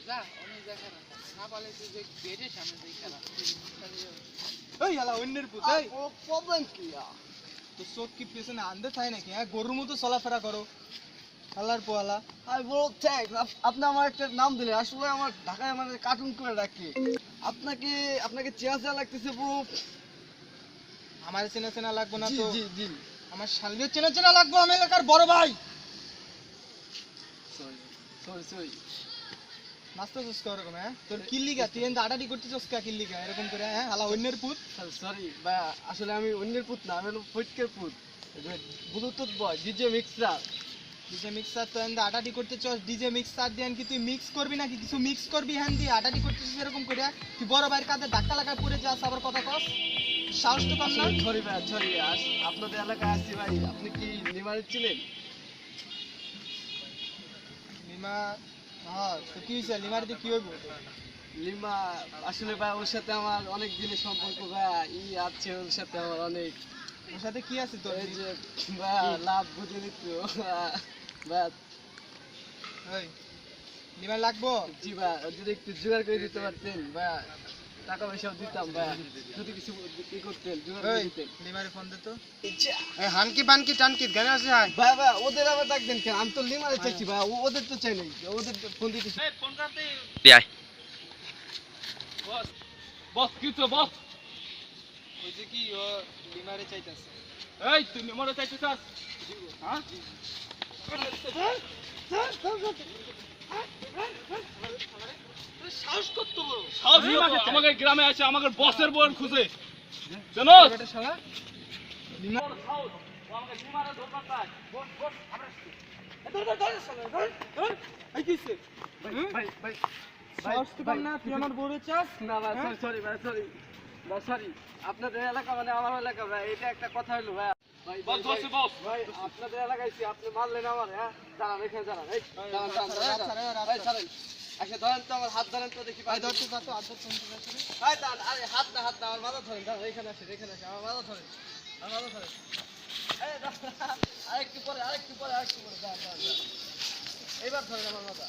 যা অনেক দেখা না পালে তুই যে গেটের সামনে যাই খেলা এই শালা অন্যের পুত এই ও প্রবলেম কি তো চোখ কি পেছনে আন্ধে থাকে নাকি হ্যাঁ গরুর মতো চলাফেরা করো আল্লাহর পোয়ালা আই বল থ্যাঙ্ক আপনি আমার একটা নাম দিলেন আসলে আমার ঢাকায় মানে কার্টুন করে রাখি আপনাকে চেনা লাগতেছে ব্রো আমার চেনা চেনা লাগবো না জি তো জি জি আমার শালির চেনা চেনা লাগবো আমি এলাকার বড় ভাই সরি সরি সরি নাস্তা চুস কর এরকম হ্যাঁ তোর কিল্লিগা তুই এনতে আটাটি করতেছস কা কিল্লিগা এরকম করে হ্যাঁ হালা অন্যের পুত সরি ভাই আসলে আমি অন্যের পুত না আমি হলো ফটকের পুত ব্লুটুথ বয় ডিজে মিক্সার ডিজে মিক্সার তো এনতে আটাটি করতেছস ডিজে মিক্সার দেন কি তুই মিক্স করবি নাকি কিছু মিক্স করবি হ্যাঁ দিয়ে আটাটি করতেছিস এরকম করে তুই বড় ভাইয়ের কাঁধে ধাক্কা লাগা পড়ে যাস আবার কথা কস সাহস তো কম না সরি ভাই সরি আপনাদের এলাকায় আসছি ভাই আপনি কি নিমারের ছিলেন লিমা হ্যাঁ তো কি হয়েছে লিমার দিয়ে কি হইব লিমা আসলে ভাই ওর সাথে আমার অনেক দিনের সম্পর্ক ভাই আছে ওর সাথে আমার অনেক ওর সাথে কি আছে তোর এই যে ভাই লাভ বুঝে নিত ভাই ওই লিমার লাগবো জি ভাই যদি একটু জোগাড় করে দিতে পারতেন ভাই টাকা পয়সাও দিতাম ভাই যদি কিছু ই করতেন জোগাড় করে ওই দিতেন লিমারে ফোন দে তো ইচ্ছা। হানকি বানকি টানকি গানে আছে হাই ভাই ভাই ওদের আবার ডাক দেন কেন আমি তো লিমারে চাইছি ভাই ওদের তো চাই নাই ওদের ফোন দিতেছি ফোন করতে বিয়াই বস বস কি তো বস ওই যে কি ও লিমারে চাইতাছে এই তুই মরে চাইছিস হ্যাঁ সাহস করতে বড় আমাকে গ্রামে আছে আমাকে বসের বোন খুঁজে জানো বেটা শালা লিমা এই কিছে ভাই ভাই সাহস তো কম না তুই আমার বড় চাস না ভাই সরি ভাই সরি ভাই সরি আপনাদের এলাকা মানে আমার এলাকা ভাই এটা একটা কথা হলো ভাই ভাই বস বস বস ভাই আপনাদের এলাকায় এসে আপনি মারলেন আমার হ্যাঁ দাঁড়ান এখানে দাঁড়ান এই দাঁড়ান দাঁড়ান এই ছাড়েন আচ্ছা ধরেন তো আমার হাত ধরেন তো দেখি ভাই ধরতে যা তো আদর ফোন দিতে ভাই দাঁড়ান আরে হাত না আমার মাথা ধরেন দাঁড়ান এখানে আসেন আমার মাথা ধরেন আমার মাথা ধরেন এই দাঁড়ান আরেকটু পরে দাঁড়ান দাঁড়ান এইবার ধরেন আমার মাথা